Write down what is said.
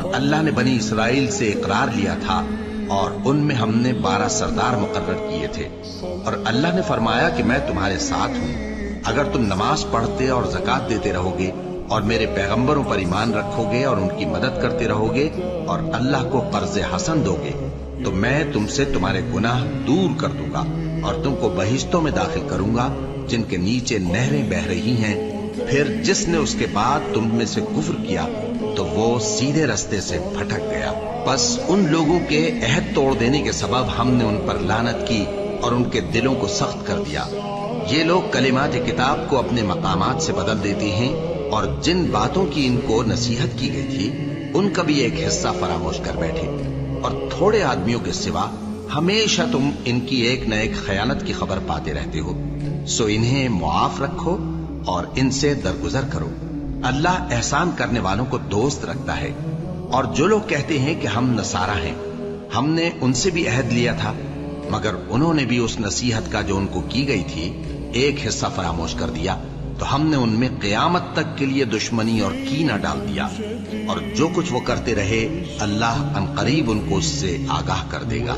اور اللہ نے بنی اسرائیل سے اقرار لیا تھا اور ان میں ہم نے 12 سردار مقرر کیے تھے، اور اللہ نے فرمایا کہ میں تمہارے ساتھ ہوں اگر تم نماز پڑھتے اور زکوٰۃ دیتے رہو گے اور میرے پیغمبروں پر ایمان رکھو گے اور ان کی مدد کرتے رہو گے اور اللہ کو قرض حسن دو گے تو میں تم سے تمہارے گناہ دور کر دوں گا اور تم کو بہشتوں میں داخل کروں گا جن کے نیچے نہریں بہہ رہی ہیں۔ پھر جس نے اس کے بعد تم میں سے کفر کیا تو وہ سیدھے رستے سے بھٹک گیا۔ بس ان لوگوں کے عہد توڑ دینے کے سبب ہم نے ان پر لعنت کی اور ان کے دلوں کو سخت کر دیا۔ یہ لوگ کلمات کتاب کو اپنے مقامات سے بدل دیتے ہیں اور جن باتوں کی ان کو نصیحت کی گئی تھی ان کا بھی ایک حصہ فراموش کر بیٹھے، اور تھوڑے آدمیوں کے سوا ہمیشہ تم ان کی ایک نہ ایک خیانت کی خبر پاتے رہتے ہو، سو انہیں معاف رکھو اور ان سے درگزر کرو۔ اللہ احسان کرنے والوں کو دوست رکھتا ہے۔ اور جو لوگ کہتے ہیں کہ ہم نصارہ ہیں، ہم نے ان سے بھی عہد لیا تھا، مگر انہوں نے بھی اس نصیحت کا جو ان کو کی گئی تھی ایک حصہ فراموش کر دیا، تو ہم نے ان میں قیامت تک کے لیے دشمنی اور کینہ ڈال دیا، اور جو کچھ وہ کرتے رہے اللہ عنقریب ان کو اس سے آگاہ کر دے گا۔